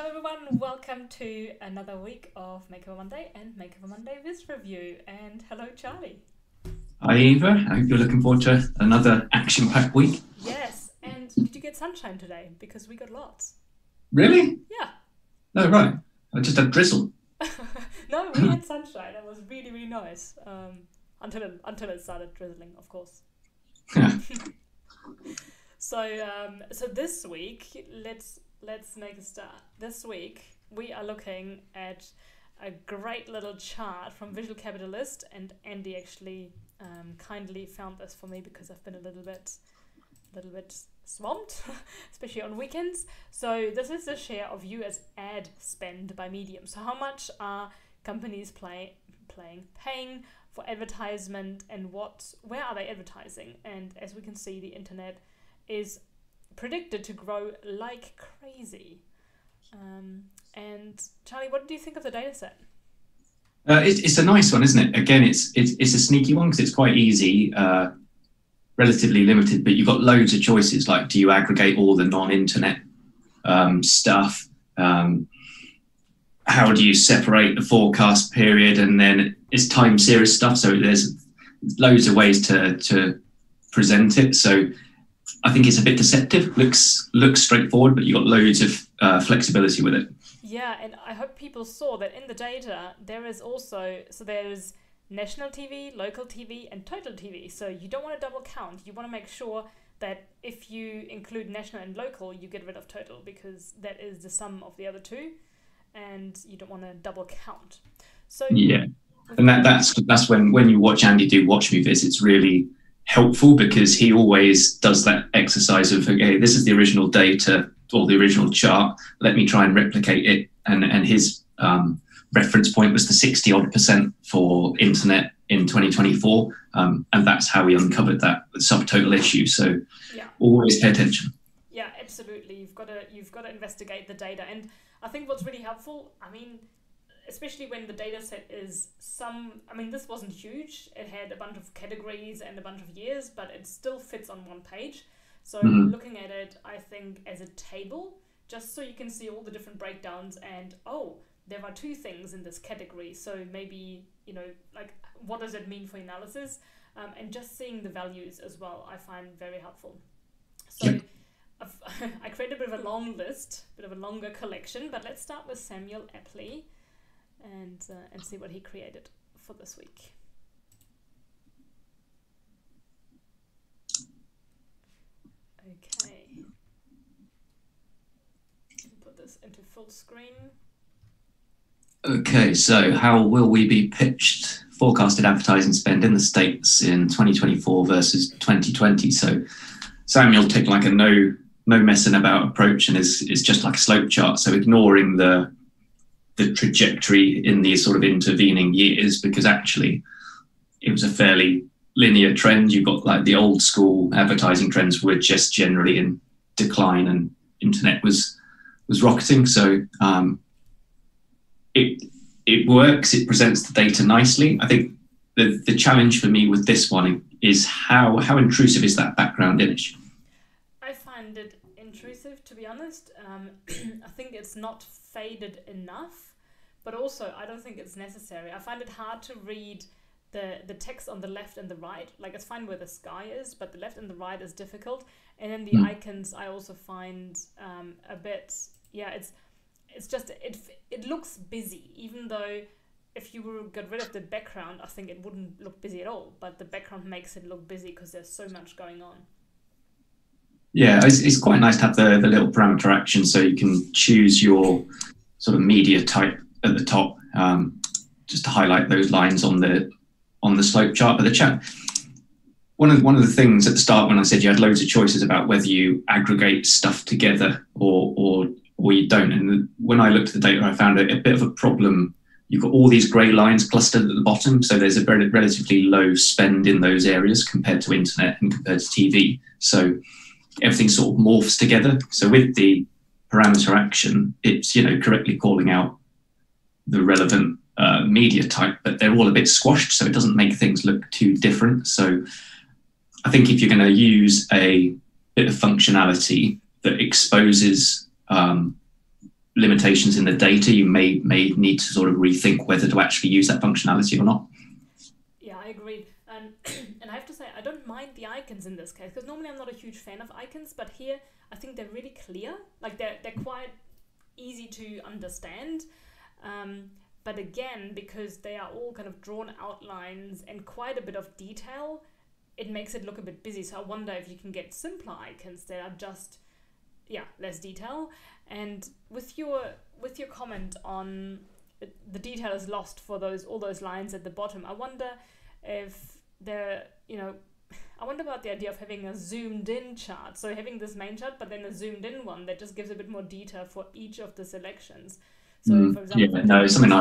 everyone, welcome to another week of Makeover Monday and Makeover Monday Viz Review. And hello, Charlie. Hi Eva, I hope you're looking forward to another action-packed week. Yes, and did you get sunshine today? Because we got lots. Really? Yeah. No, right. I just had drizzle. No, we had sunshine. It was really, really nice. Until it started drizzling, of course. So this week, let's make a start. This week we are looking at a great little chart from Visual Capitalist, and Andy actually kindly found this for me because I've been a little bit swamped, especially on weekends. So this is the share of US ad spend by medium. So how much are companies paying for advertisement, and where are they advertising? And as we can see, the internet is predicted to grow like crazy. And Charlie, what do you think of the data set? It's a nice one, isn't it? Again, it's a sneaky one because it's quite easy, relatively limited, but you've got loads of choices. Like, do you aggregate all the non-internet stuff? How do you separate the forecast period? And then it's time series stuff. So there's loads of ways to present it. So I think it's a bit deceptive. Looks straightforward, but you've got loads of flexibility with it. Yeah, and I hope people saw that in the data there is national TV, local TV, and total TV. So you don't want to double count. You want to make sure that if you include national and local, you get rid of total, because that is the sum of the other two, and you don't want to double count. So yeah, and that's when you watch Andy do Watch Me Viz, it's really helpful because he always does that exercise of, okay, this is the original data or the original chart, let me try and replicate it, and his reference point was the 60% for internet in 2024, and that's how we uncovered that subtotal issue. So yeah, always pay attention. Yeah, absolutely. You've got to investigate the data, and I think what's really helpful, especially when the data set is this wasn't huge. It had a bunch of categories and a bunch of years, but it still fits on one page. So looking at it, I think, as a table, just so you can see all the different breakdowns and, there are two things in this category. So maybe, what does it mean for analysis? And just seeing the values as well, I find very helpful. So I created a bit of a long list, a bit of a longer collection, but let's start with Samuel Apley and see what he created for this week. Okay, put this into full screen. Okay, so how will we be pitched forecasted advertising spend in the States in 2024 versus 2020? So Samuel took like a no messing about approach, and is just like a slope chart. So ignoring the trajectory in these sort of intervening years, because actually it was a fairly linear trend. You've got like the old school advertising trends were just generally in decline, and internet was rocketing. So it works. It presents the data nicely. I think the challenge for me with this one is how intrusive is that background image? I find it intrusive, to be honest. I think it's not faded enough, but also I don't think it's necessary. I find it hard to read the text on the left and the right. Like, it's fine where the sky is, but the left and the right is difficult. And then the icons I also find a bit, it's just, it looks busy, even though if you got rid of the background, I think it wouldn't look busy at all, but the background makes it look busy because there's so much going on. Yeah, it's quite nice to have the little parameter action, so you can choose your sort of media type at the top, just to highlight those lines on the slope chart. But the chat, one of the things at the start when I said you had loads of choices about whether you aggregate stuff together or you don't, and when I looked at the data, I found a bit of a problem. You've got all these grey lines clustered at the bottom, so there's a very relatively low spend in those areas compared to internet and compared to TV. So everything sort of morphs together. So with the parameter action, it's correctly calling out the relevant media type, but they're all a bit squashed, so it doesn't make things look too different. So I think if you're going to use a bit of functionality that exposes limitations in the data, you may need to sort of rethink whether to actually use that functionality or not. Yeah, I agree. And I have to say, I don't mind the icons in this case, because normally I'm not a huge fan of icons, but here I think they're really clear. Like they're quite easy to understand. But again, because they are all kind of drawn outlines and quite a bit of detail, it makes it look a bit busy. So I wonder if you can get simpler icons that are just, less detail. And with your comment on the detail is lost for all those lines at the bottom, I wonder if I wonder about the idea of having a zoomed in chart. So having this main chart, but then a zoomed in one that just gives a bit more detail for each of the selections. So for example, something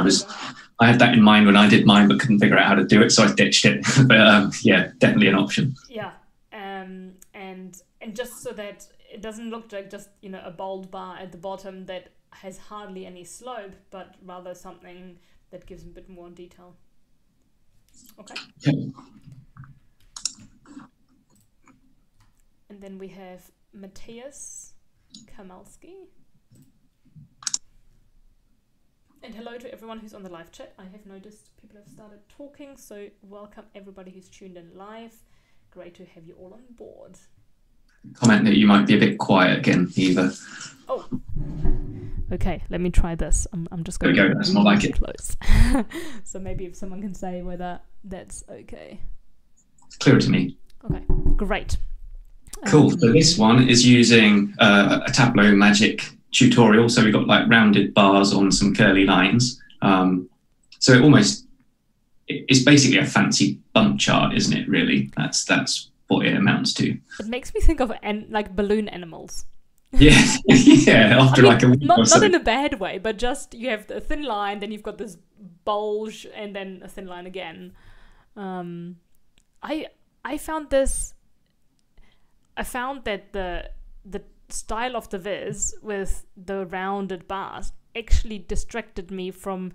I had that in mind when I did mine, but couldn't figure out how to do it, so I ditched it. But definitely an option. Yeah, and just so that it doesn't look like just a bold bar at the bottom that has hardly any slope, but rather something that gives a bit more detail. Okay. Okay. And then we have Matias Kamalski. And hello to everyone who's on the live chat. I have noticed people have started talking, so welcome everybody who's tuned in live. Great to have you all on board. Comment that you might be a bit quiet again, Eva. Oh. Okay, let me try this. I'm just going to go. That's more like it. Close. So maybe if someone can say whether that's okay. It's clear to me. Okay, great. Cool. So this one is using a Tableau Magic tutorial. So we've got like rounded bars on some curly lines. So it's basically a fancy bump chart, isn't it? Really, that's what it amounts to. It makes me think of like balloon animals. Yeah, yeah. After like a week or so. Not in a bad way, but just you have a thin line, then you've got this bulge, and then a thin line again. I found that the style of the viz with the rounded bars actually distracted me from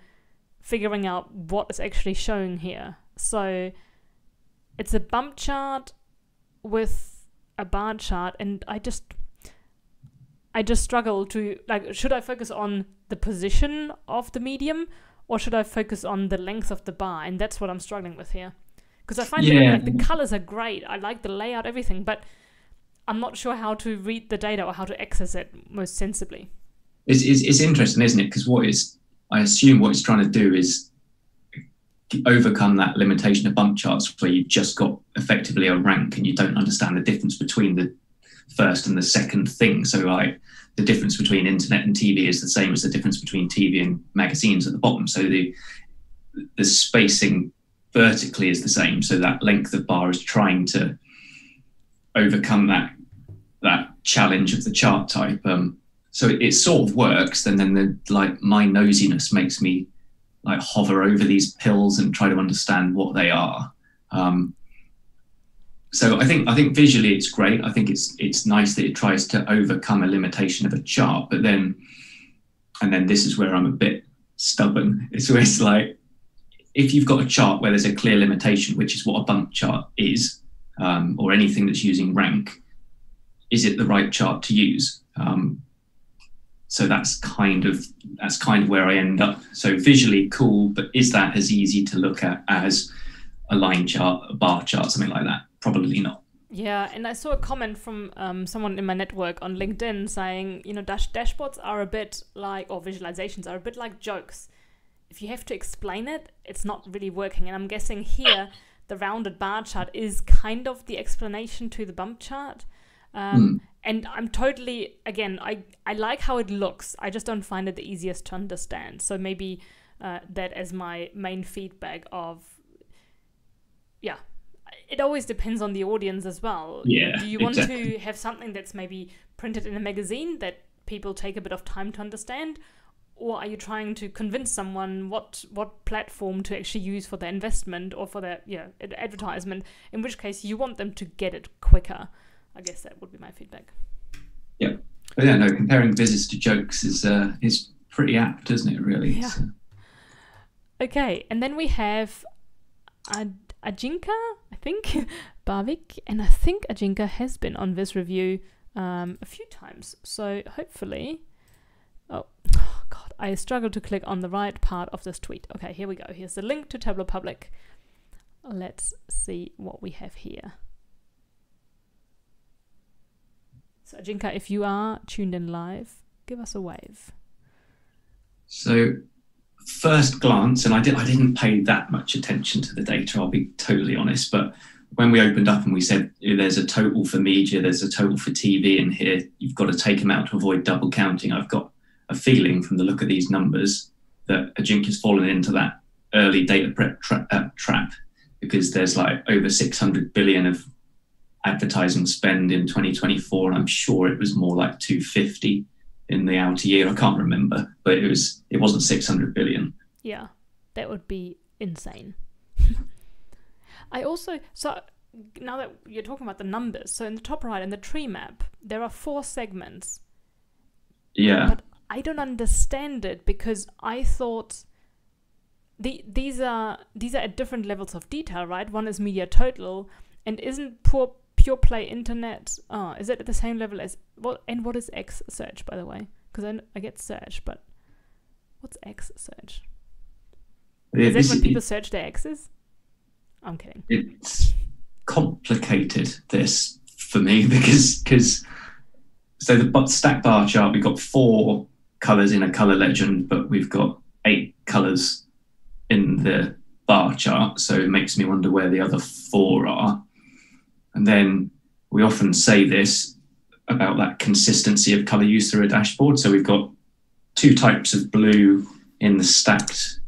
figuring out what is actually showing here. So it's a bump chart with a bar chart, and I just struggle to, like, should I focus on the position of the medium or should I focus on the length of the bar? And that's what I'm struggling with here. Because I find that, like, the colors are great. I like the layout, everything, but I'm not sure how to read the data or how to access it most sensibly. It's interesting, isn't it? Because I assume what it's trying to do is overcome that limitation of bump charts where you've just got effectively a rank and you don't understand the difference between the first and the second thing. So like the difference between internet and TV is the same as the difference between TV and magazines at the bottom. So the spacing vertically is the same. So that length of bar is trying to overcome that challenge of the chart type. So it sort of works. And then my nosiness makes me like hover over these pills and try to understand what they are. So I think visually it's great. I think it's nice that it tries to overcome a limitation of a chart, but then this is where I'm a bit stubborn. It's where it's like, if you've got a chart where there's a clear limitation, which is what a bump chart is, or anything that's using rank, is it the right chart to use? So that's kind of where I end up. So visually cool, but is that as easy to look at as a line chart, a bar chart, something like that? Probably not. Yeah, and I saw a comment from someone in my network on LinkedIn saying, dashboards are a bit like, or visualizations are a bit like jokes. If you have to explain it, it's not really working. And I'm guessing here, the rounded bar chart is kind of the explanation to the bump chart. And I'm totally, again, I like how it looks. I just don't find it the easiest to understand. So maybe that as my main feedback of, it always depends on the audience as well. Yeah, do you want to have something that's maybe printed in a magazine that people take a bit of time to understand? Or are you trying to convince someone what platform to actually use for their investment or for their advertisement, in which case you want them to get it quicker? I guess that would be my feedback. Yeah. But yeah, no, comparing visits to jokes is pretty apt, isn't it, really? Yeah. Okay, and then we have Ajinka, I think, Barvik, and I think Ajinka has been on this review a few times. So hopefully, I struggle to click on the right part of this tweet. Okay, here we go. Here's the link to Tableau Public. Let's see what we have here. So Ajinka, if you are tuned in live, give us a wave. So first glance, and I didn't pay that much attention to the data, I'll be totally honest, but when we opened up and we said there's a total for media, there's a total for TV in here, you've got to take them out to avoid double counting. I've got a feeling from the look of these numbers that Ajinka's fallen into that early data prep trap, because there's like over 600 billion of advertising spend in 2024, and I'm sure it was more like 250 in the outer year. I can't remember, but it wasn't 600 billion. Yeah, that would be insane. So now that you're talking about the numbers, so in the top right, in the tree map, there are 4 segments. Yeah. But I don't understand it, because I thought these are at different levels of detail, right? One is media total, and isn't pure play internet, is it at the same level as, and what is X search, by the way? Because I get search, but what's X search? Is it when people search their X's? I'm kidding. It's complicated, this, for me, because so the stack bar chart, we've got 4 colors in a color legend, but we've got 8 colors in the bar chart. So it makes me wonder where the other 4 are. And then we often say this about that consistency of color use through a dashboard. So we've got 2 types of blue in the stacked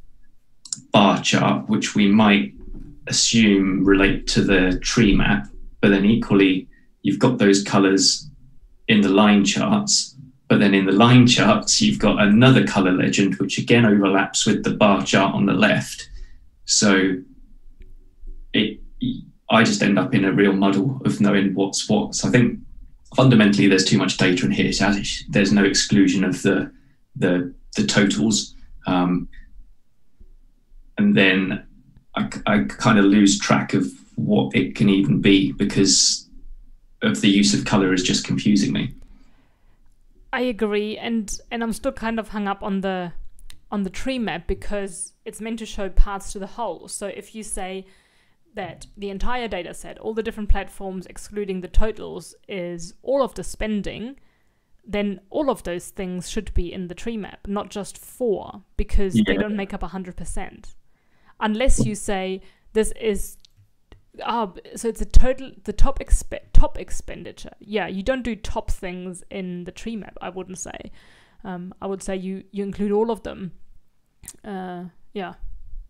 bar chart, which we might assume relate to the tree map, but then equally you've got those colors in the line charts, but then in the line charts you've got another color legend which again overlaps with the bar chart on the left. So I just end up in a real muddle of knowing what's what. So I think fundamentally there's too much data in here. So there's no exclusion of the totals, and then I kind of lose track of what it can even be because of the use of color is just confusing me. I agree, and I'm still kind of hung up on the tree map because it's meant to show paths to the whole. So if you say that the entire data set, all the different platforms excluding the totals, is all of the spending, then all of those things should be in the tree map, not just 4, because they don't make up 100%. Unless you say this is, so it's a total, the top expenditure. Yeah, you don't do top things in the tree map, I wouldn't say. I would say you include all of them. Yeah.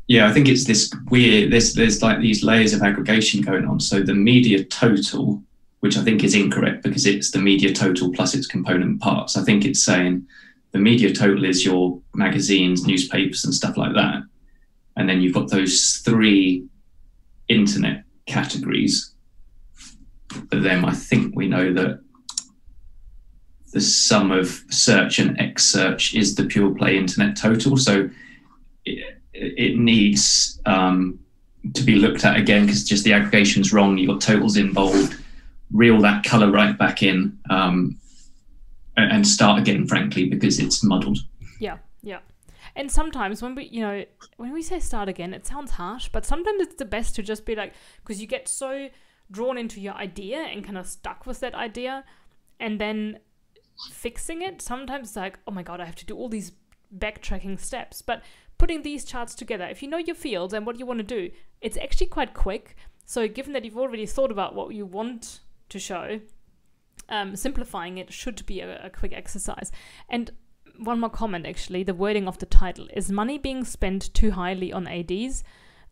Yeah, I think it's this weird, there's like these layers of aggregation going on. So the media total, which I think is incorrect because it's the media total plus its component parts. I think it's saying the media total is your magazines, newspapers and stuff like that. And then you've got those 3 internet categories. But then I think we know that the sum of search and X search is the pure play internet total. So it needs to be looked at again because just the aggregation's wrong. You've got totals involved, reel that color right back in and start again, frankly, because it's muddled. Yeah. And sometimes when we say start again, it sounds harsh, but sometimes it's the best to just be like, because you get so drawn into your idea and kind of stuck with that idea, and then fixing it, sometimes it's like, oh my God, I have to do all these backtracking steps. But putting these charts together, if you know your fields and what you want to do, it's actually quite quick. So given that you've already thought about what you want to show, simplifying it should be a quick exercise. And one more comment, actually, the wording of the title. Is money being spent too highly on ADs?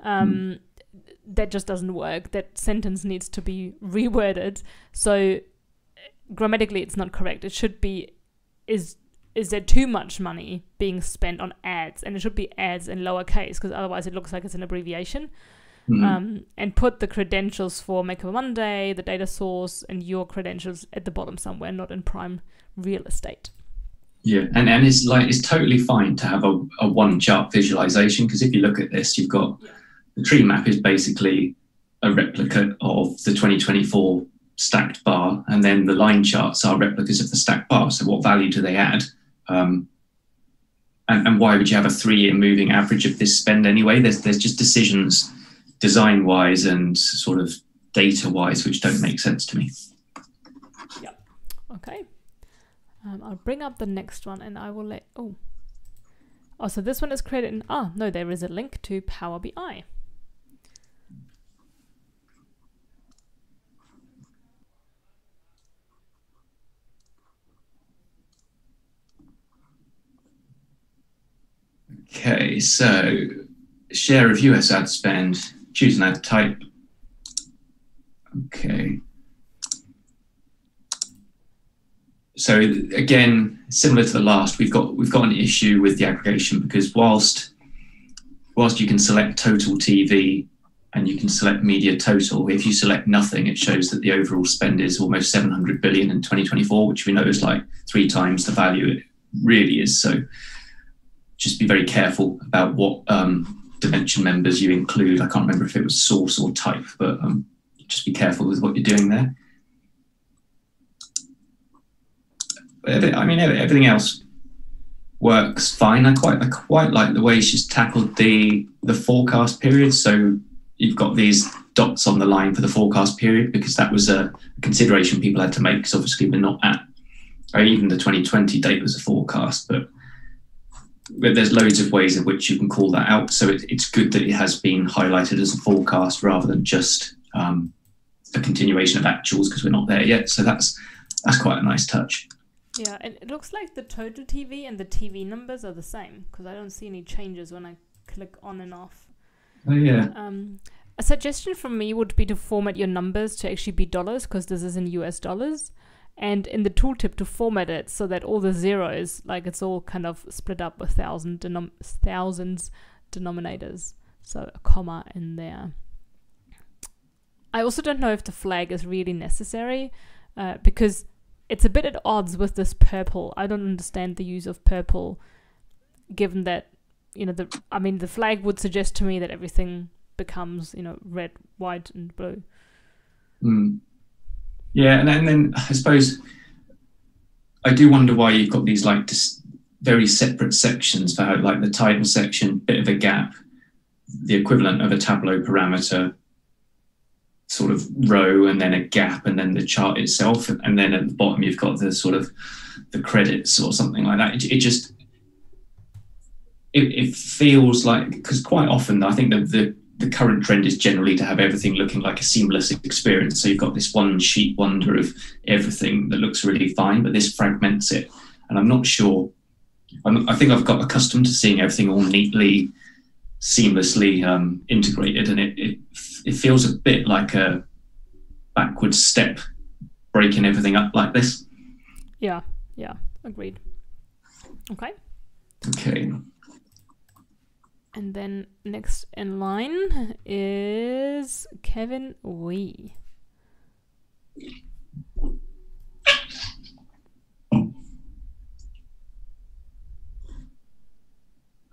That just doesn't work. That sentence needs to be reworded. So grammatically, it's not correct. It should be, is there too much money being spent on ads? And it should be ads in lowercase, because otherwise it looks like it's an abbreviation. And put the credentials for Makeover Monday, the data source, and your credentials at the bottom somewhere, not in prime real estate. Yeah, and it's totally fine to have a one chart visualization, because if you look at this, you've got the tree map is basically a replica of the 2024 stacked bar, and then the line charts are replicas of the stacked bar. So what value do they add? And and why would you have a 3-year moving average of this spend anyway? There's just decisions design-wise and sort of data-wise which don't make sense to me. Yeah. Okay. I'll bring up the next one and I will let... Oh, so this one is created in... no, there is a link to Power BI. Okay, so share of US ad spend, choose an ad type. Okay. So again, similar to the last, we've got an issue with the aggregation, because whilst you can select total TV and you can select media total, if you select nothing, it shows that the overall spend is almost 700 billion in 2024, which we know is like 3 times the value it really is. So just be very careful about what dimension members you include. I can't remember if it was source or type, but just be careful with what you're doing there. I mean, everything else works fine. I quite like the way she's tackled the forecast period. So you've got these dots on the line for the forecast period, because that was a consideration people had to make, because obviously we're not at, even the 2020 date was a forecast, but there's loads of ways in which you can call that out. So it's good that it has been highlighted as a forecast rather than just a continuation of actuals, because we're not there yet. So that's quite a nice touch. Yeah, and it looks like the total TV and the TV numbers are the same, because I don't see any changes when I click on and off. Oh, yeah. A suggestion from me would be to format your numbers to actually be dollars, because this is in US dollars. And in the tooltip to format it so that all the zeros, like it's all kind of split up with thousands denominators. So a comma in there. I also don't know if the flag is really necessary, because it's a bit at odds with this purple. I don't understand the use of purple, given that, the flag would suggest to me that everything becomes, red, white, and blue. Mm. Yeah, and then I suppose I do wonder why you've got these like very separate sections for how, like the title section, bit of a gap, the equivalent of a Tableau parameter sort of row, and then a gap, and then the chart itself, and then at the bottom you've got the sort of the credits or something like that. It feels like, because quite often I think the current trend is generally to have everything looking like a seamless experience. So you've got this one sheet wonder of everything that looks really fine, but this fragments it. And I'm not sure, I think I've got accustomed to seeing everything all neatly, seamlessly integrated, and it feels a bit like a backward step, breaking everything up like this. Yeah, agreed. Okay. And then next in line is Kevin Wee.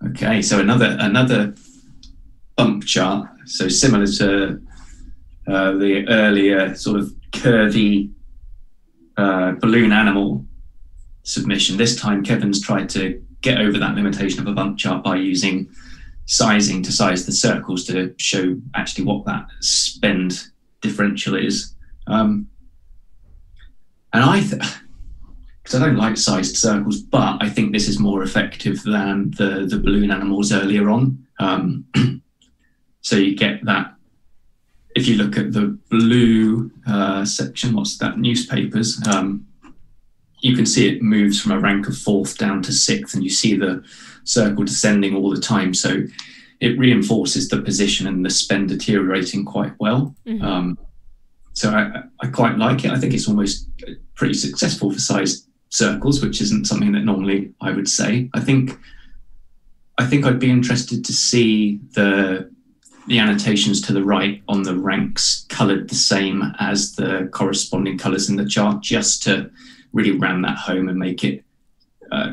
Okay, so another bump chart. So similar to the earlier sort of curvy balloon animal submission. This time Kevin's tried to get over that limitation of a bump chart by using sizing to size the circles to show actually what that spend differential is. And because I don't like sized circles, but I think this is more effective than the balloon animals earlier on. So you get that, if you look at the blue section, what's that, newspapers, you can see it moves from a rank of 4th down to 6th, and you see the circle descending all the time. So it reinforces the position and the spend deteriorating quite well. Mm-hmm. So I quite like it. I think it's almost pretty successful for sized circles, which isn't something that normally I would say. I think I'd be interested to see the annotations to the right on the ranks coloured the same as the corresponding colours in the chart, just to really ram that home and make it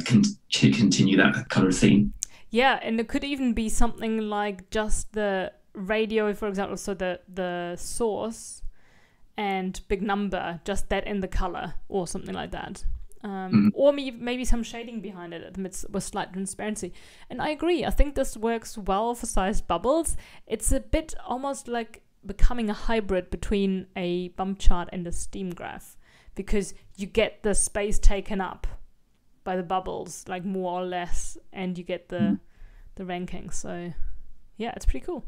continue that colour theme. Yeah, and it could even be something like just the radio, for example, so the source and big number, just that in the colour or something like that. Or maybe some shading behind it with slight transparency. And I agree. I think this works well for sized bubbles. It's a bit almost like becoming a hybrid between a bump chart and a steam graph, because you get the space taken up by the bubbles, like more or less, and you get the ranking. So yeah, it's pretty cool.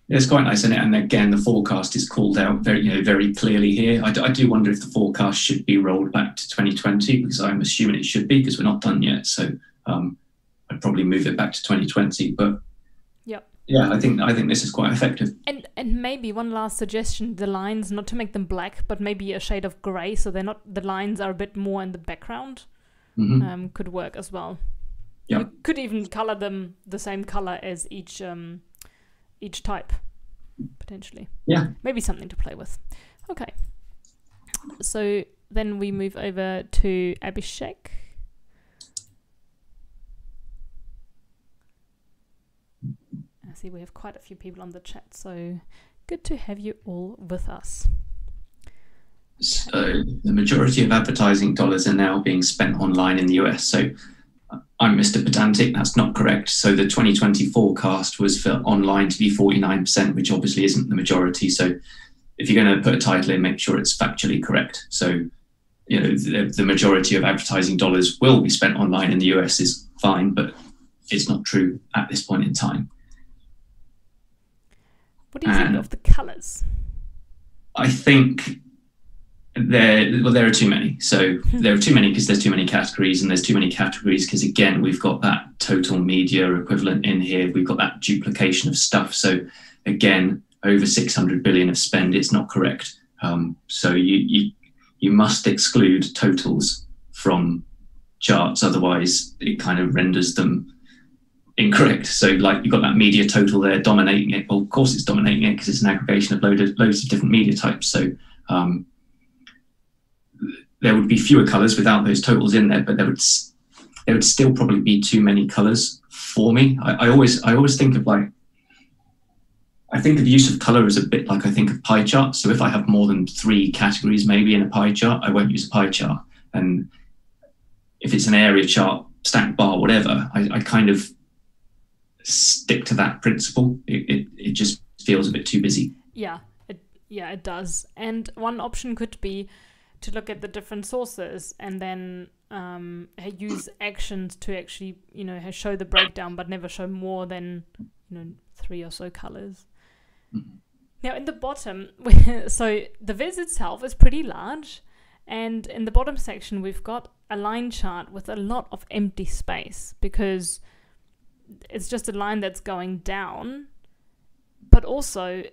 It's quite nice, isn't it? And again, the forecast is called out very clearly here. I do wonder if the forecast should be rolled back to 2020, because I'm assuming it should be, because we're not done yet. So I'd probably move it back to 2020. But yeah, I think this is quite effective. And maybe one last suggestion: the lines, not to make them black, but maybe a shade of grey, so the lines are a bit more in the background. Could work as well. Yep. You could even color them the same color as each type, potentially. Yeah. Maybe something to play with. Okay. So then we move over to Abhishek. I see we have quite a few people on the chat, so good to have you all with us. So the majority of advertising dollars are now being spent online in the US. So I'm Mr. Pedantic, that's not correct. So the 2020 forecast was for online to be 49%, which obviously isn't the majority. So if you're going to put a title in, make sure it's factually correct. So, the majority of advertising dollars will be spent online in the US is fine, but it's not true at this point in time. What do you think of the colors? I think there are too many. So there are too many because there's too many categories, and there's too many categories because, again, we've got that total media equivalent in here. We've got that duplication of stuff. So again, over 600 billion of spend, it's not correct. So you must exclude totals from charts, otherwise it kind of renders them incorrect. So like you've got that media total there dominating it. Well, of course it's dominating it because it's an aggregation of loads of different media types. So there would be fewer colors without those totals in there, but there would still probably be too many colors for me. I always think of I think of use of color as a bit like I think of pie charts. So if I have more than 3 categories maybe in a pie chart, I won't use a pie chart. And if it's an area chart, stack bar, whatever, I kind of stick to that principle. It just feels a bit too busy. Yeah, it does. And one option could be to look at the different sources and then use actions to actually, show the breakdown, but never show more than 3 or so colors. Now in the bottom, so the viz itself is pretty large, and in the bottom section we've got a line chart with a lot of empty space because it's just a line that's going down, but also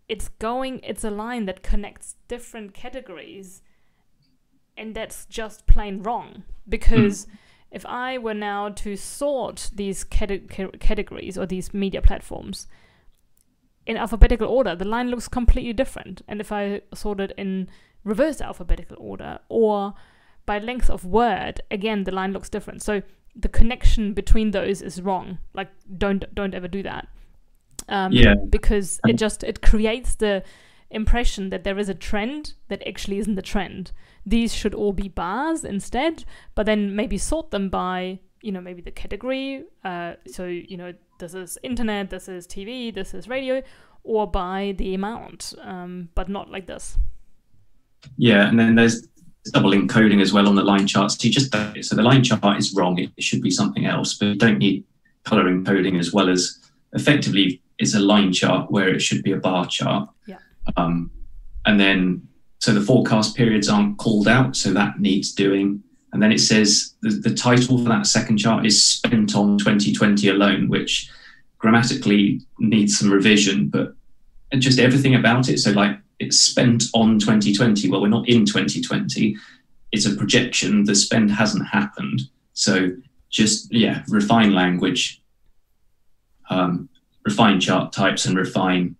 it's a line that connects different categories, and that's just plain wrong. Because if I were now to sort these categories or these media platforms in alphabetical order, the line looks completely different. And if I sort it in reverse alphabetical order or by length of word, again, the line looks different. So the connection between those is wrong. Like, don't ever do that. Because it creates the impression that there is a trend that actually isn't the trend. These should all be bars instead, but then maybe sort them by, maybe the category. This is internet, this is TV, this is radio, or by the amount, but not like this. Yeah, and then there's double encoding as well on the line charts. So the line chart is wrong. It should be something else, but you don't need color encoding as well as effectively it's a line chart where it should be a bar chart. Yeah. And then, so the forecast periods aren't called out, so that needs doing. And then it says the title for that second chart is spent on 2020 alone, which grammatically needs some revision, but just everything about it. So like it's spent on 2020. Well, we're not in 2020. It's a projection. The spend hasn't happened. So just, refine language, refine chart types, and refine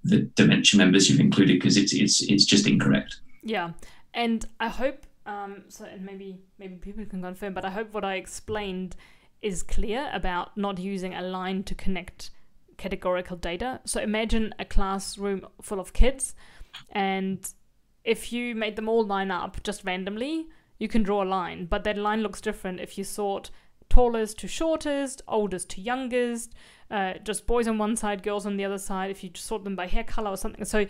the dimension members you've included, because it's just incorrect. Yeah, and I hope and maybe people can confirm, but I hope what I explained is clear about not using a line to connect categorical data. So imagine a classroom full of kids, and if you made them all line up just randomly, you can draw a line, but that line looks different if you sort tallest to shortest, oldest to youngest, just boys on one side, girls on the other side, if you sort them by hair color or something. So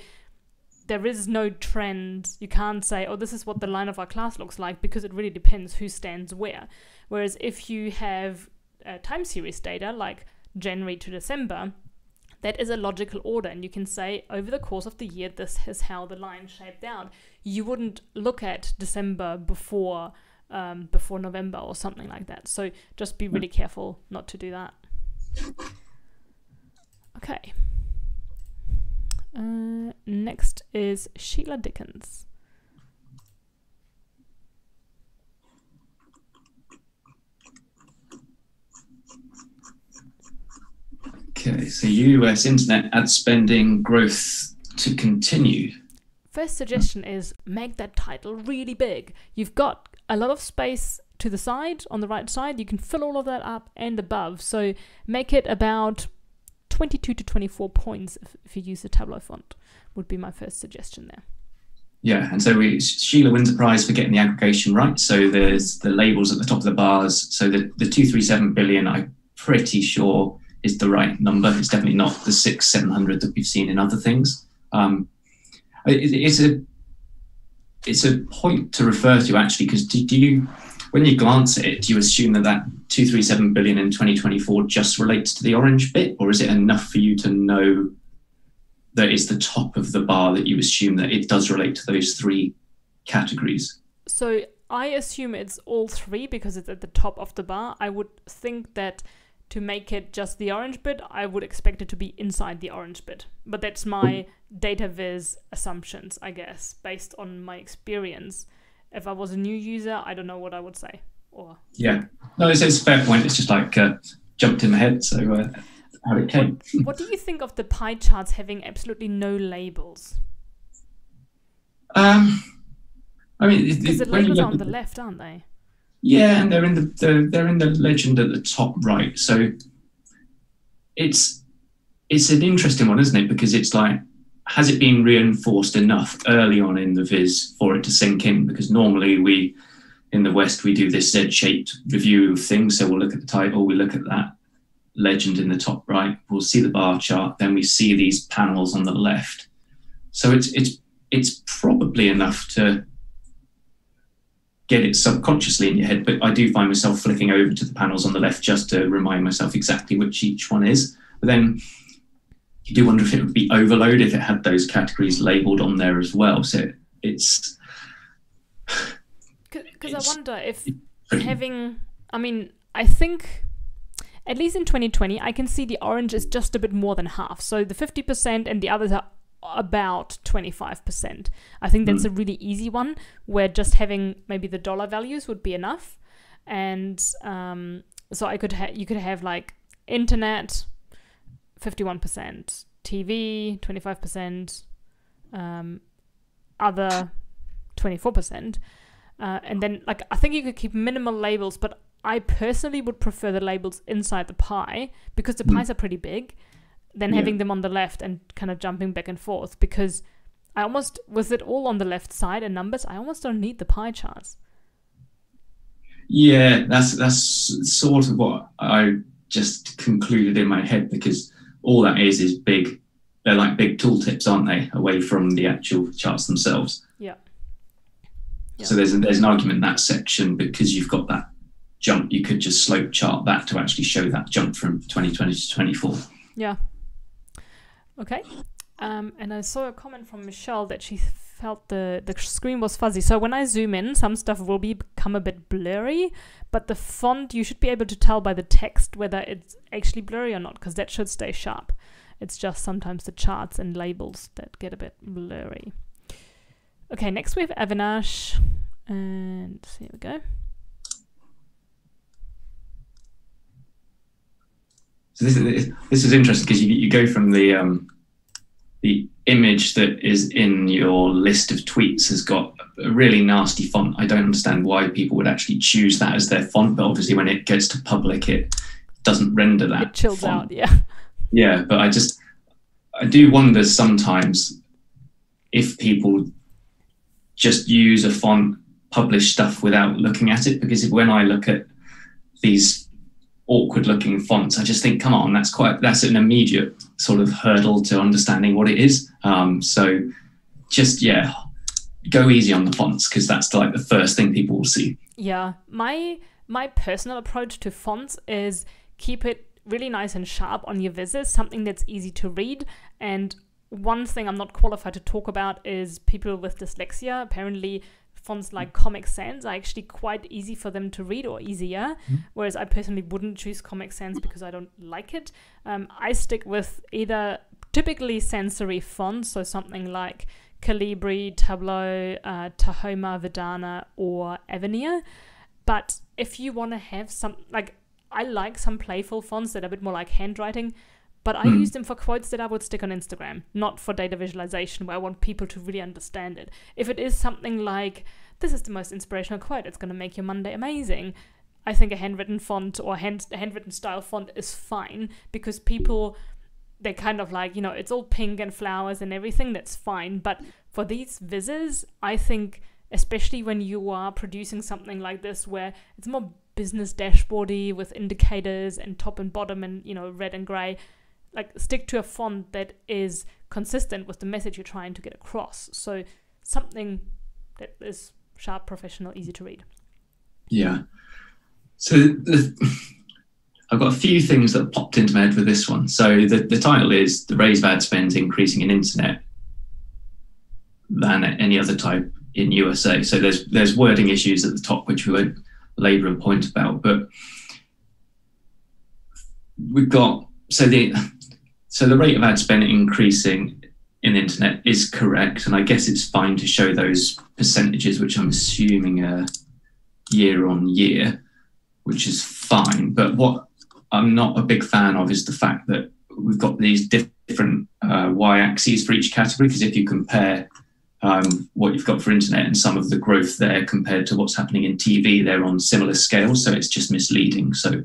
there is no trend. You can't say, oh, this is what the line of our class looks like, because it really depends who stands where. Whereas if you have time series data, like January to December, that is a logical order, and you can say over the course of the year, this is how the line shaped out. You wouldn't look at December before November or something like that. So just be really careful not to do that. Okay. Next is Sheila Dickens. Okay, so US internet ad spending growth to continue. First suggestion is make that title really big. You've got a lot of space to the side, on the right side. You can fill all of that up and above. So make it about 22 to 24 points if you use the Tableau font, would be my first suggestion there. Yeah, and so Sheila wins a prize for getting the aggregation right. So there's the labels at the top of the bars. So the 237 billion, I'm pretty sure, is the right number. It's definitely not the 600-700 that we've seen in other things. It's a point to refer to, actually, because do you, when you glance at it, do you assume that 237 billion in 2024 just relates to the orange bit, or is it enough for you to know that it's the top of the bar that you assume that it does relate to those three categories? So I assume it's all three because it's at the top of the bar. I would think that to make it just the orange bit, I would expect it to be inside the orange bit. But that's my data viz assumptions, I guess, based on my experience. If I was a new user, I don't know what I would say. Or yeah, no, it's a fair point. It's just like jumped in my head, so how it came. What do you think of the pie charts having absolutely no labels? I mean, because the labels are on the left, aren't they? Yeah, and they're in the legend at the top right. So it's an interesting one, isn't it? Because it's like, has it been reinforced enough early on in the viz for it to sink in? Because normally in the West, we do this Z-shaped review of things. So we'll look at the title, we look at that legend in the top right, we'll see the bar chart, then we see these panels on the left. So it's probably enough to get it subconsciously in your head, but I do find myself flicking over to the panels on the left just to remind myself exactly which each one is. But then you do wonder if it would be overload if it had those categories labeled on there as well. So it's... Because I wonder if having... I mean, I think, at least in 2020, I can see the orange is just a bit more than half. So the 50% and the others are about 25%. I think that's a really easy one, where just having maybe the dollar values would be enough. And so you could have like internet 51%, TV 25%, other 24%, and then like I think you could keep minimal labels, but I personally would prefer the labels inside the pie because the pies are pretty big, than having them on the left and kind of jumping back and forth, because I almost, with it all on the left side and numbers, I almost don't need the pie charts. Yeah, that's sort of what I just concluded in my head, because all that is big. They're like big tooltips, aren't they, away from the actual charts themselves? Yeah. So there's an argument in that section, because you've got that jump, you could just slope chart that to actually show that jump from 2020 to 24. Yeah. Okay. And I saw a comment from Michelle that she felt the screen was fuzzy. So when I zoom in, some stuff will become a bit blurry, but the font, you should be able to tell by the text whether it's actually blurry or not, because that should stay sharp. It's just sometimes the charts and labels that get a bit blurry. Okay, next we have Avnish, and here we go. So this is interesting, because you go from the image that is in your list of tweets has got a really nasty font. I don't understand why people would actually choose that as their font, but obviously when it gets to public, it doesn't render that. It chills font out, yeah. Yeah, but I do wonder sometimes if people just use a font publish stuff without looking at it, because when I look at these awkward looking fonts, I just think, come on, that's an immediate sort of hurdle to understanding what it is. So just, go easy on the fonts, because that's like the first thing people will see. Yeah, my personal approach to fonts is keep it really nice and sharp on your visit, something that's easy to read. And one thing I'm not qualified to talk about is people with dyslexia. Apparently fonts like Comic Sans are actually quite easy for them to read, or easier, whereas I personally wouldn't choose Comic Sans because I don't like it. I stick with either typically sensory fonts, so something like Calibri, Tableau, Tahoma, Vedana, or Avenir. But if you want to have some, like, I like some playful fonts that are a bit more like handwriting, but I use them for quotes that I would stick on Instagram, not for data visualization where I want people to really understand it. If it is something like, this is the most inspirational quote, it's going to make your Monday amazing, I think a handwritten font or handwritten style font is fine, because people, they kind of like, it's all pink and flowers and everything, that's fine. But for these vizzes, I think, especially when you are producing something like this where it's more business dashboardy with indicators and top and bottom and, red and gray, like, stick to a font that is consistent with the message you're trying to get across. So something that is sharp, professional, easy to read. Yeah. So I've got a few things that popped into my head with this one. So the title is "The Raise of Ad Spend Increasing in Internet Than Any Other Type in USA." So there's wording issues at the top, which we won't labour and point about, but we've got, so the rate of ad spend increasing in the internet is correct, and I guess it's fine to show those percentages, which I'm assuming are year on year, which is fine. But what I'm not a big fan of is the fact that we've got these different y-axes for each category, because if you compare what you've got for internet and some of the growth there compared to what's happening in TV, they're on similar scales, so it's just misleading. So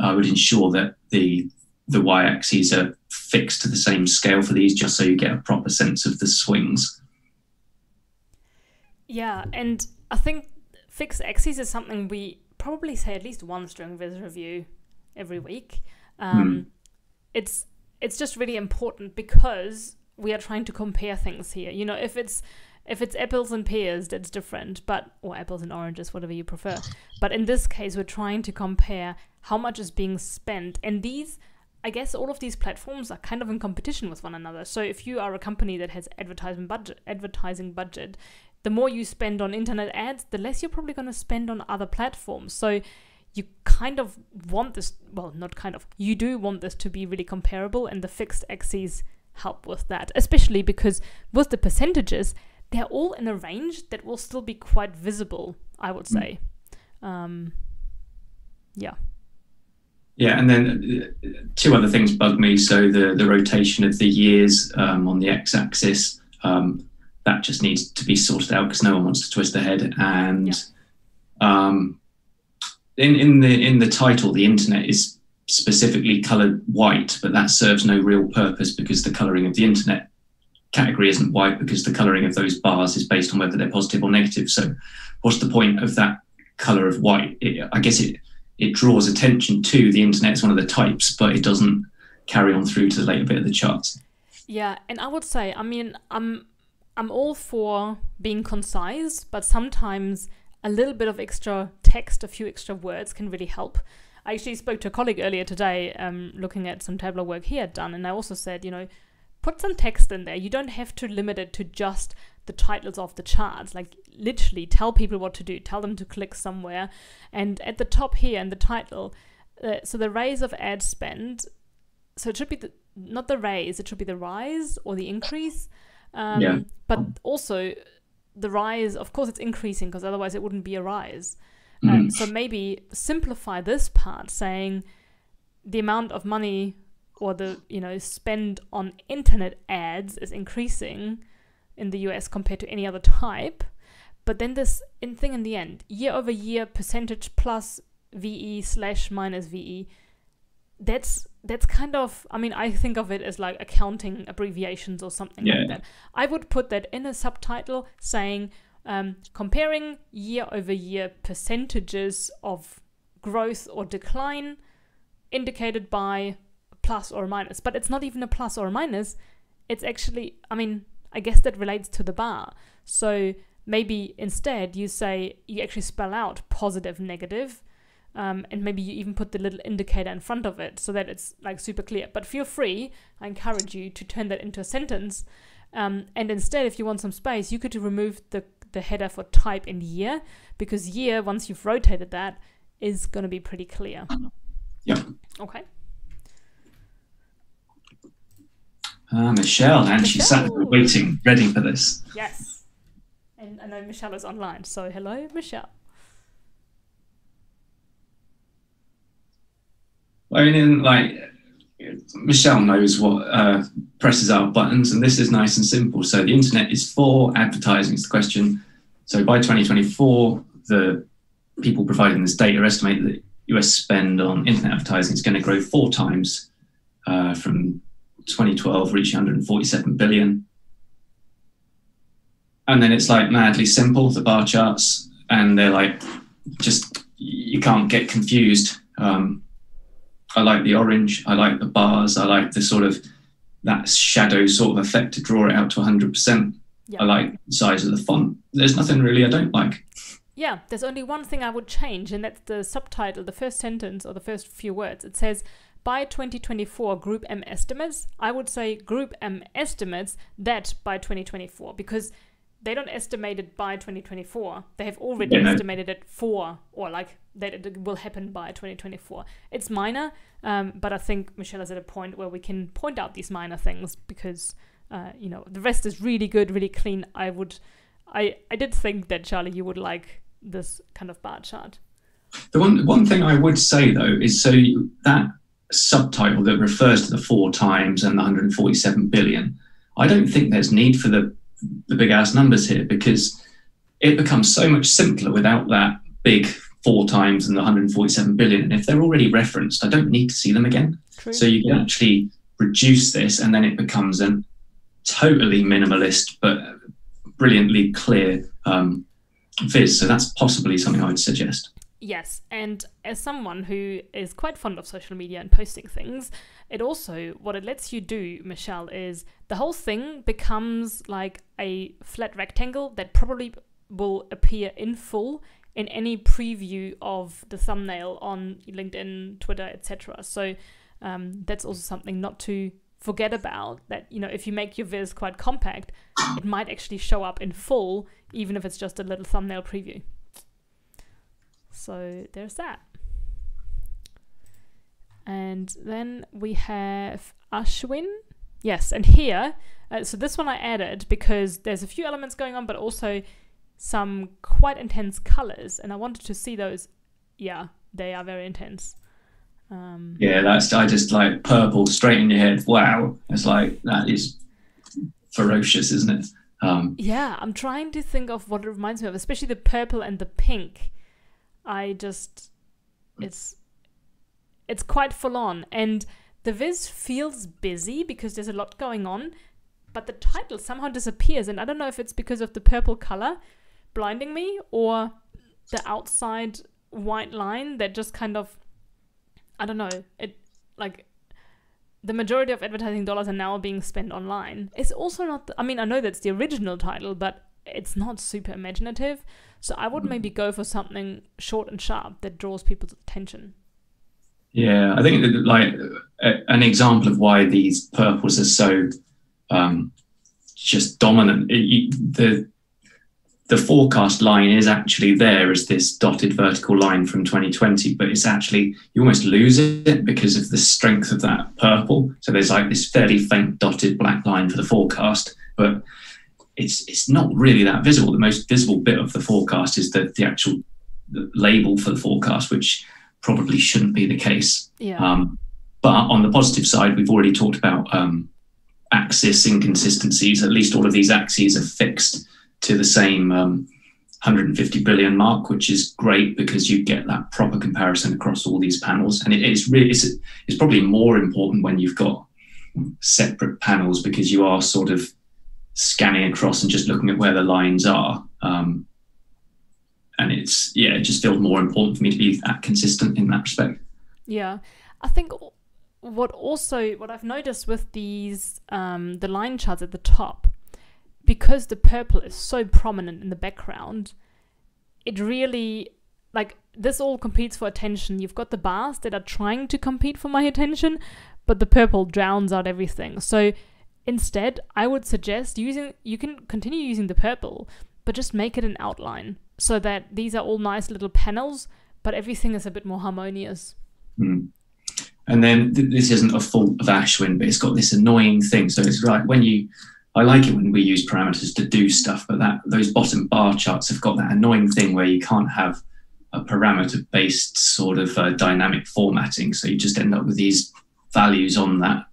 I would ensure that the y-axes are fixed to the same scale for these, just so you get a proper sense of the swings. Yeah, and I think fixed axes is something we probably say at least once during Viz Review every week. It's just really important because we are trying to compare things here. If it's apples and pears, that's different, or apples and oranges, whatever you prefer. But in this case, we're trying to compare how much is being spent. And I guess all of these platforms are kind of in competition with one another. So if you are a company that has advertising budget, the more you spend on internet ads, the less you're probably going to spend on other platforms. So you kind of want this, well, not kind of, you do want this to be really comparable, and the fixed axes help with that, especially because with the percentages, they're all in a range that will still be quite visible, I would say. Yeah, and then two other things bug me. So the rotation of the years on the x-axis, that just needs to be sorted out because no one wants to twist their head. And in the title, the internet is specifically coloured white, but that serves no real purpose because the colouring of the internet category isn't white, because the colouring of those bars is based on whether they're positive or negative. So what's the point of that colour of white? I guess it draws attention to the internet as one of the types, but it doesn't carry on through to the later bit of the charts. Yeah, and I would say, I mean, I'm all for being concise, but sometimes a little bit of extra text, a few extra words can really help. I actually spoke to a colleague earlier today looking at some Tableau work he had done, and I also said, put some text in there. You don't have to limit it to just the titles of the charts. Like, literally tell people what to do. Tell them to click somewhere. And at the top here in the title, so the raise of ad spend, so it should be not the raise, it should be the rise or the increase. But also the rise, of course it's increasing because otherwise it wouldn't be a rise. So maybe simplify this part, saying the amount of money or the spend on internet ads is increasing in the US compared to any other type. But then this thing in the end, year over year percentage plus VE / minus VE, that's kind of, I mean, I think of it as like accounting abbreviations or something like that. I would put that in a subtitle saying comparing year-over-year percentages of growth or decline indicated by plus or minus. But it's not even a plus or a minus. It's actually, I mean, I guess that relates to the bar. So maybe instead you actually spell out positive, negative, and maybe you even put the little indicator in front of it so that it's like super clear. But feel free, I encourage you to turn that into a sentence. And instead, if you want some space, you could remove the header for type in year, because year, once you've rotated that, is going to be pretty clear. Yeah. Okay. Michelle, and she sat there waiting, ready for this. Yes. And I know Michelle is online, so hello, Michelle. I mean, like, Michelle knows what presses our buttons, and this is nice and simple. So the internet is for advertising is the question. So by 2024, the people providing this data estimate that US spend on internet advertising is going to grow 4 times from 2012, reaching 147 billion. And then it's like madly simple, the bar charts, and they're like, just, you can't get confused. I like the orange, I like the bars, I like the sort of, that shadow sort of effect to draw it out to 100%. Yeah. I like the size of the font. There's nothing really I don't like. Yeah, there's only one thing I would change, and that's the subtitle, the first sentence or the first few words. It says, by 2024, Group M estimates. I would say Group M estimates that by 2024, because they don't estimate it by 2024. They have already estimated it for, or like that it will happen by 2024. It's minor, but I think Michelle is at a point where we can point out these minor things because, you know, the rest is really good, really clean. I did think that, Charlie, you would like this kind of bar chart. The one thing I would say though is, so that subtitle that refers to the 4 times and the 147 billion, I don't think there's need for the big ass numbers here, because it becomes so much simpler without that big 4 times and the 147 billion. And if they're already referenced, I don't need to see them again. True. So you can actually reduce this, and then it becomes a totally minimalist but brilliantly clear viz. So that's possibly something I would suggest. Yes, and as someone who is quite fond of social media and posting things, it also, what it lets you do, Michelle, is the whole thing becomes like a flat rectangle that probably will appear in full in any preview of the thumbnail on LinkedIn, Twitter, etc. So that's also something not to forget about, that, you know, if you make your viz quite compact, it might actually show up in full, even if it's just a little thumbnail preview. So there's that. And then we have Ashwin. Yes, and here, so this one I added because there's a few elements going on, but also some quite intense colors, and I wanted to see those. Yeah, they are very intense. Yeah, I just like purple straight in your head. Wow, it's like, that is ferocious, isn't it? Yeah, I'm trying to think of what it reminds me of, especially the purple and the pink. It's quite full on, and the viz feels busy because there's a lot going on, but the title somehow disappears, and I don't know if it's because of the purple color blinding me or the outside white line that just kind of, I don't know, it, like, the majority of advertising dollars are now being spent online. It's also not, I mean, I know that's the original title, but it's not super imaginative. So I would maybe go for something short and sharp that draws people's attention. Yeah, I think that, like, an example of why these purples are so just dominant, the forecast line is actually there as this dotted vertical line from 2020, but it's actually, you almost lose it because of the strength of that purple. So there's like this fairly faint dotted black line for the forecast, but it's not really that visible. The most visible bit of the forecast is the actual label for the forecast, which probably shouldn't be the case. Yeah. But on the positive side, we've already talked about axis inconsistencies. At least all of these axes are fixed to the same 150 billion mark, which is great because you get that proper comparison across all these panels. And it's probably more important when you've got separate panels, because you are sort of scanning across and just looking at where the lines are. And it just feels more important for me to be that consistent in that respect. Yeah, I think what I've noticed with these the line charts at the top, because the purple is so prominent in the background, it really, like, this all competes for attention. You've got the bars that are trying to compete for my attention, but the purple drowns out everything. So instead, I would suggest you can continue using the purple, but just make it an outline so that these are all nice little panels, but everything is a bit more harmonious. Mm. And then this isn't a fault of Ashwin, but it's got this annoying thing. So it's like I like it when we use parameters to do stuff, but those bottom bar charts have got that annoying thing where you can't have a parameter-based sort of dynamic formatting. So you just end up with these values on that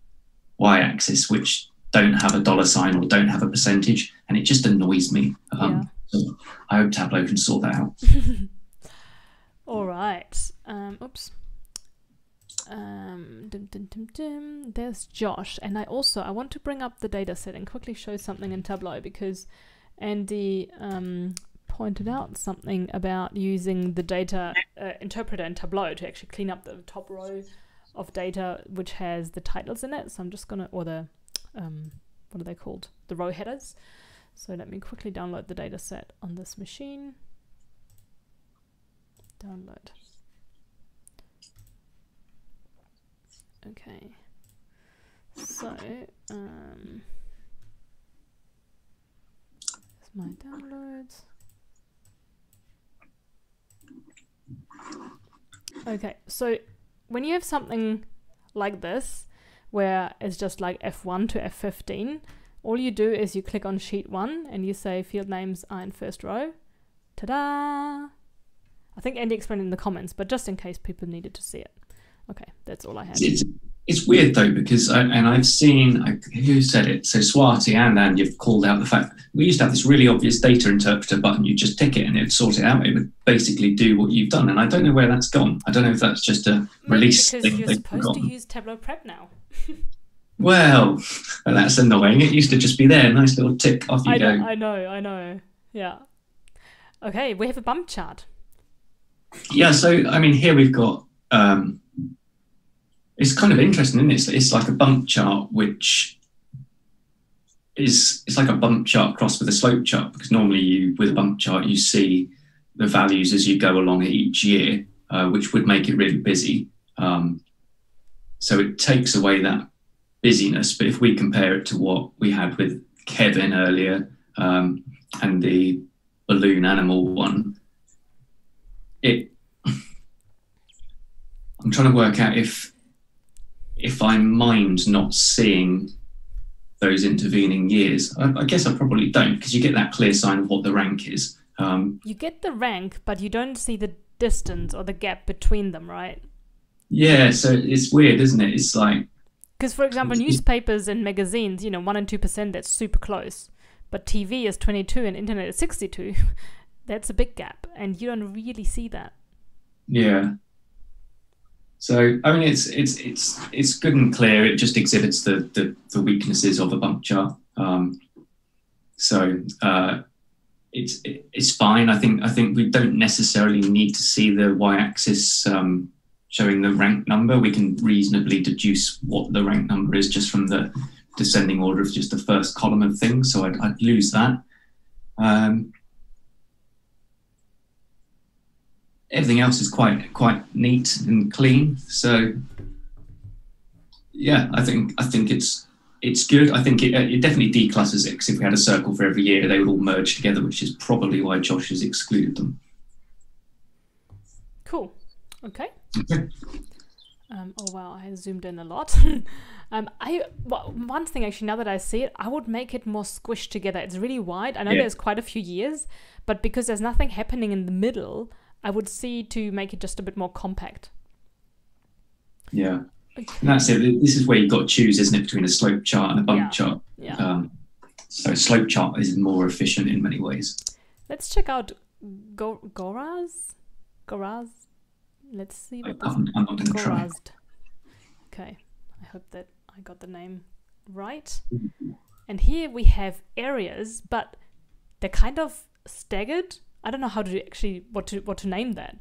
y-axis which don't have a $ or don't have a percentage, and it just annoys me. So I hope Tableau can sort that out. All right. Oops. There's Josh, and I want to bring up the data set and quickly show something in Tableau, because Andy pointed out something about using the data interpreter in Tableau to actually clean up the top row of data which has the titles in it. So I'm just gonna, or the what are they called, the row headers. So let me quickly download the data set on this machine. Download. Okay, so here's my downloads. Okay, so when you have something like this, where it's just like F1 to F15, all you do is you click on sheet 1 and you say field names are in first row. Ta-da! I think Andy explained it in the comments, but just in case people needed to see it. Okay, that's all I have. It's weird though, because I've seen, who said it? So Swati and Andy have called out the fact that we used to have this really obvious data interpreter button. You just tick it and it would sort it out. It would basically do what you've done. And I don't know where that's gone. I don't know if that's just a release thing. Because you're supposed to use Tableau Prep now. Well, that's annoying. It used to just be there. Nice little tick, off you go. I know. Yeah. Okay, we have a bump chart. Yeah, so, I mean, here we've got... it's kind of interesting, isn't it? It's like a bump chart, which it's like a bump chart crossed with a slope chart, because normally with a bump chart, you see the values as you go along each year, which would make it really busy. So it takes away that busyness. But if we compare it to what we had with Kevin earlier and the balloon animal one, I'm trying to work out if I mind not seeing those intervening years. I guess I probably don't, because you get that clear sign of what the rank is. You get the rank, but you don't see the distance or the gap between them, right? Yeah, so it's weird, isn't it? It's like... Because, for example, newspapers and magazines, 1 and 2%, that's super close. But TV is 22 and internet is 62. That's a big gap, and you don't really see that. Yeah. So, I mean, it's good and clear. It just exhibits the weaknesses of a bump chart. It's fine. I think we don't necessarily need to see the y-axis showing the rank number. We can reasonably deduce what the rank number is just from the descending order of just the first column of things. So I'd lose that. Everything else is quite neat and clean. So yeah, I think it's good. I think it definitely declutters it, because if we had a circle for every year, they would all merge together, which is probably why Josh has excluded them. Cool. Okay. Oh wow, I zoomed in a lot. One thing actually, now that I see it, I would make it more squished together. It's really wide. I know there's quite a few years, but because there's nothing happening in the middle, I would see to make it just a bit more compact. Yeah. Okay. And that's it. This is where you've got to choose, isn't it, between a slope chart and a bump chart. Yeah. So slope chart is more efficient in many ways. Let's check out Goraz. Let's see what I'm not going to try. Okay. I hope that I got the name right. And here we have areas, but they're kind of staggered. I don't know how to actually what to name that.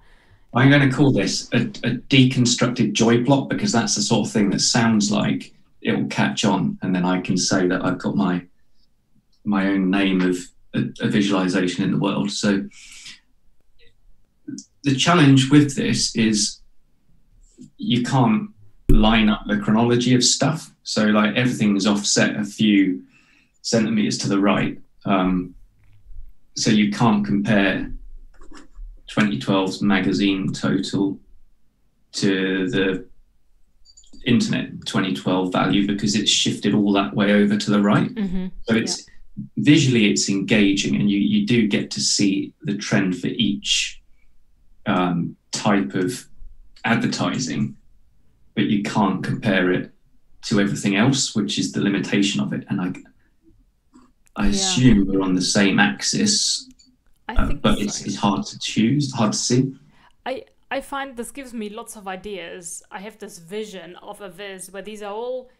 I'm going to call this a deconstructed joy plot, because that's the sort of thing that sounds like it will catch on, and then I can say that I've got my own name of a visualization in the world. So the challenge with this is you can't line up the chronology of stuff. So like everything's offset a few centimeters to the right. So you can't compare 2012's magazine total to the internet 2012 value, because it's shifted all that way over to the right. Mm-hmm. So it's visually it's engaging, and you do get to see the trend for each type of advertising, but you can't compare it to everything else, which is the limitation of it. And I assume we're on the same axis, but it's hard to choose, hard to see. I find this gives me lots of ideas. I have this vision of a viz where they're all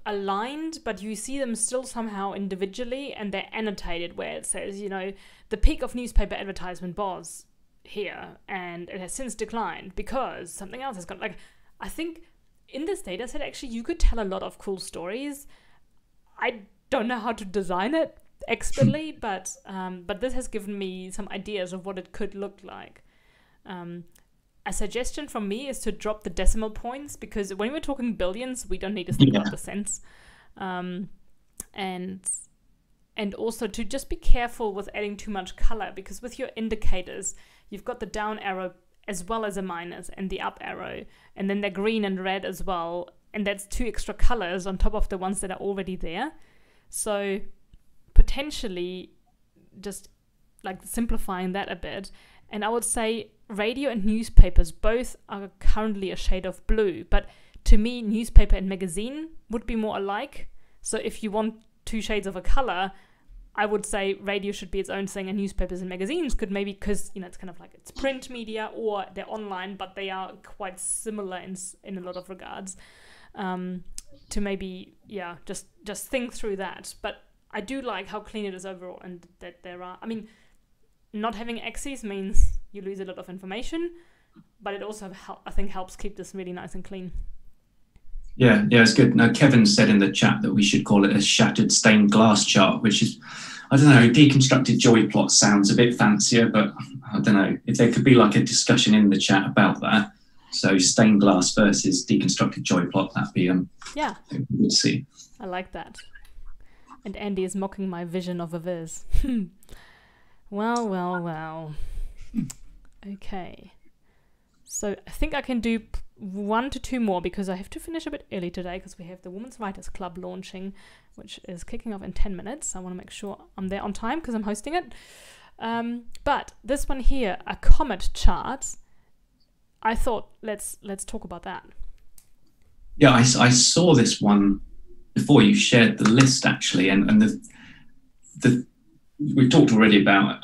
aligned, but you see them still somehow individually, and they're annotated where it says, the peak of newspaper advertisement was here, and it has since declined because something else has gone. Like, I think in this data set, actually, you could tell a lot of cool stories. I don't know how to design it expertly, but this has given me some ideas of what it could look like. A suggestion from me is to drop the decimal points, because when we're talking billions, we don't need to think about the cents. And also to just be careful with adding too much color, because with your indicators, you've got the down arrow as well as a minus, and the up arrow, and then they're green and red as well. And that's 2 extra colors on top of the ones that are already there. So potentially just like simplifying that a bit. And I would say radio and newspapers both are currently a shade of blue, but to me, newspaper and magazine would be more alike. So if you want 2 shades of a color, I would say radio should be its own thing, and newspapers and magazines could maybe, because it's kind of like it's print media or they're online, but they are quite similar in a lot of regards. To maybe just think through that. But I do like how clean it is overall, and that there are, not having axes means you lose a lot of information, but it also I think helps keep this really nice and clean. Yeah, it's good. Now, Kevin said in the chat that we should call it a shattered stained glass chart, which is, I don't know, deconstructed joy plot sounds a bit fancier, but I don't know if there could be like a discussion in the chat about that. So stained glass versus deconstructed joy plot, that'd be good to see. I like that. And Andy is mocking my vision of a viz. Well. Okay. So I think I can do 1 to 2 more, because I have to finish a bit early today, because we have the Women's Writers Club launching, which is kicking off in 10 minutes. I want to make sure I'm there on time because I'm hosting it. But this one here, a Comet chart, I thought let's talk about that. Yeah, I saw this one before you shared the list, actually, and we've talked already about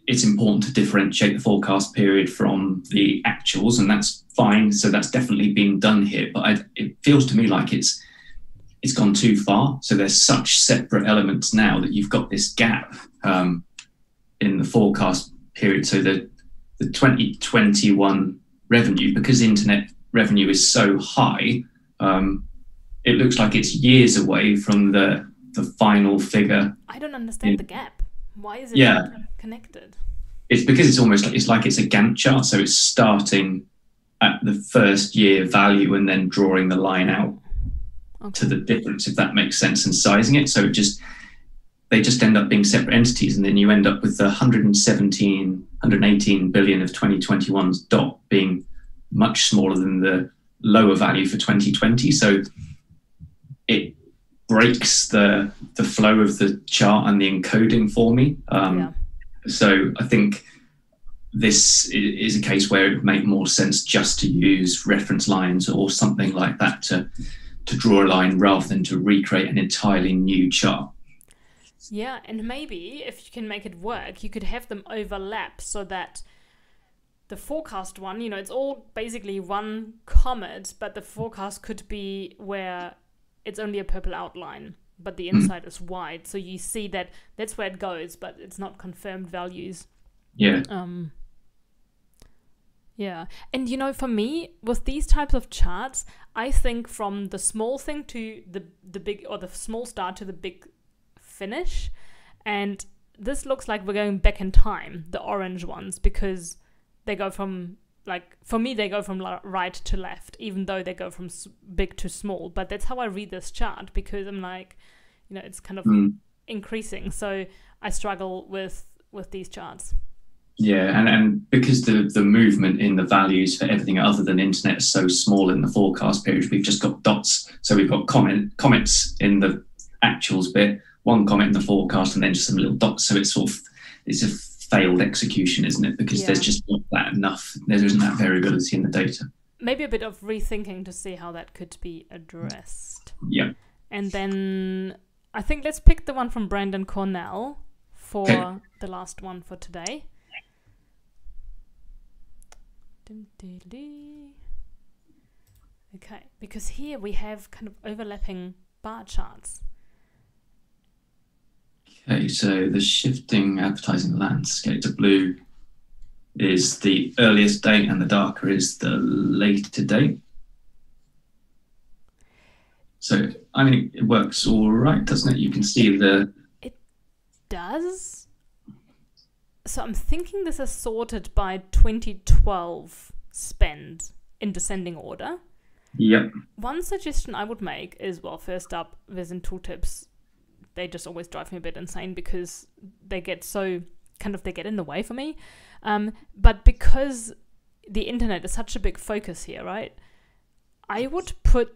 it's important to differentiate the forecast period from the actuals, and that's fine. So that's definitely being done here. But it feels to me like it's gone too far. So there's such separate elements now that you've got this gap in the forecast period. So the 2021 revenue, because internet revenue is so high, it looks like it's years away from the final figure. I don't understand the gap. Why is it connected? It's because it's almost like it's a Gantt chart. So it's starting at the first year value and then drawing the line out to the difference, if that makes sense, and sizing it. So they just end up being separate entities, and then you end up with the 118 billion of 2021's dot being much smaller than the lower value for 2020. So it breaks the flow of the chart and the encoding for me. So I think this is a case where it would make more sense just to use reference lines or something like that to draw a line, rather than to recreate an entirely new chart. Yeah, and maybe if you can make it work, you could have them overlap, so that the forecast one, it's all basically one comet, but the forecast could be where it's only a purple outline. but the inside is wide. So you see that that's where it goes, but it's not confirmed values. Yeah. Yeah. And, you know, for me, with these types of charts, I think from the small thing to the big, or the small start to the big finish. And this looks like we're going back in time, the orange ones, because they go from, like, for me, they go from right to left, even though they go from big to small. But that's how I read this chart, because I'm like, you know, it's kind of increasing. So I struggle with these charts. Yeah, and because the movement in the values for everything other than internet is so small in the forecast period, we've just got dots. So we've got comets in the actuals bit, one comet in the forecast, and then just some little dots. So it's it's a failed execution, isn't it? Because there's just not that enough. There isn't that variability in the data. Maybe a bit of rethinking to see how that could be addressed. Yeah. And then I think let's pick the one from Brandon Cornell for the last one for today. Okay, because here we have kind of overlapping bar charts. Okay, so the shifting advertising landscape, the blue is the earliest date and the darker is the later date. So, I mean, it works all right, doesn't it? You can see It does. So I'm thinking this is sorted by 2012 spend in descending order. Yep. One suggestion I would make is, well, first up, Vision tooltips. They just always drive me a bit insane because they get they get in the way for me. But because the internet is such a big focus here, right? I would put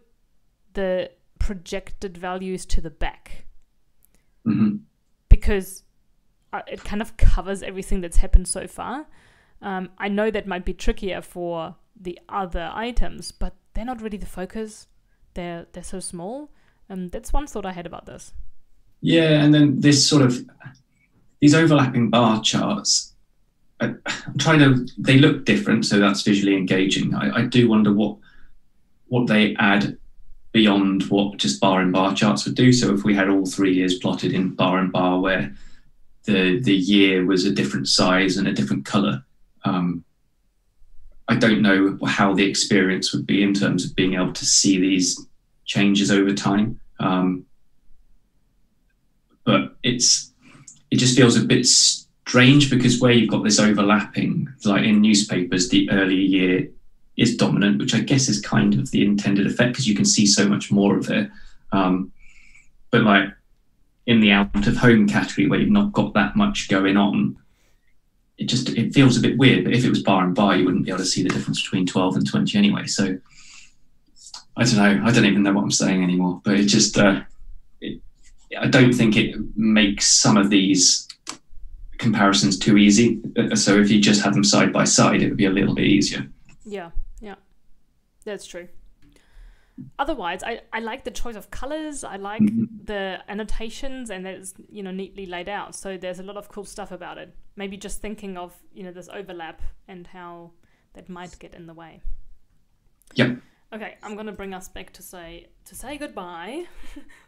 the projected values to the back. Mm-hmm. Because it kind of covers everything that's happened so far. I know that might be trickier for the other items, but they're not really the focus. They're so small. That's one thought I had about this. Yeah, and then these overlapping bar charts, they look different, so that's visually engaging. I do wonder what they add beyond what just bar and bar charts would do. So if we had all 3 years plotted in bar and bar where the year was a different size and a different colour, I don't know how the experience would be in terms of being able to see these changes over time. But it just feels a bit strange because where you've got this overlapping, like in newspapers, the earlier year is dominant, which I guess is kind of the intended effect because you can see so much more of it. But like in the out of home category where you've not got that much going on, it feels a bit weird. But if it was bar and bar, you wouldn't be able to see the difference between 12 and 20 anyway. So I don't know. I don't even know what I'm saying anymore. But it just, I don't think it makes some of these comparisons too easy. So if you just had them side by side, it would be a little bit easier. Yeah, that's true. Otherwise, I like the choice of colors. I like the annotations, and it's neatly laid out. So there's a lot of cool stuff about it. Maybe just thinking of this overlap and how that might get in the way. Yep. Okay, I'm gonna bring us back to say goodbye.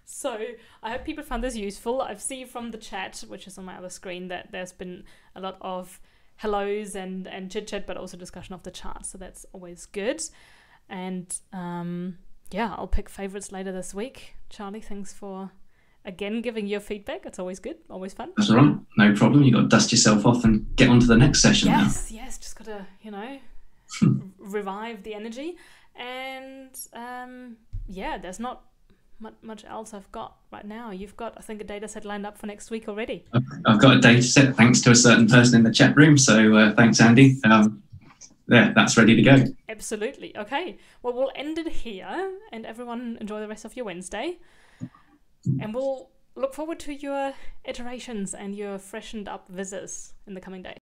So I hope people found this useful. I see from the chat, which is on my other screen, that there's been a lot of hellos and chit chat, but also discussion of the chart. So that's always good. And I'll pick favorites later this week. Charlie, thanks for again giving your feedback. It's always good, always fun. That's all right, no problem. You got to dust yourself off and get on to the next session. Yes, just got to revive the energy. And there's not much else I've got right now. You've got, I think, a data set lined up for next week already. I've got a data set thanks to a certain person in the chat room. So thanks, Andy. That's ready to go. Absolutely. Okay. Well, we'll end it here, and everyone enjoy the rest of your Wednesday. And we'll look forward to your iterations and your freshened up visits in the coming days.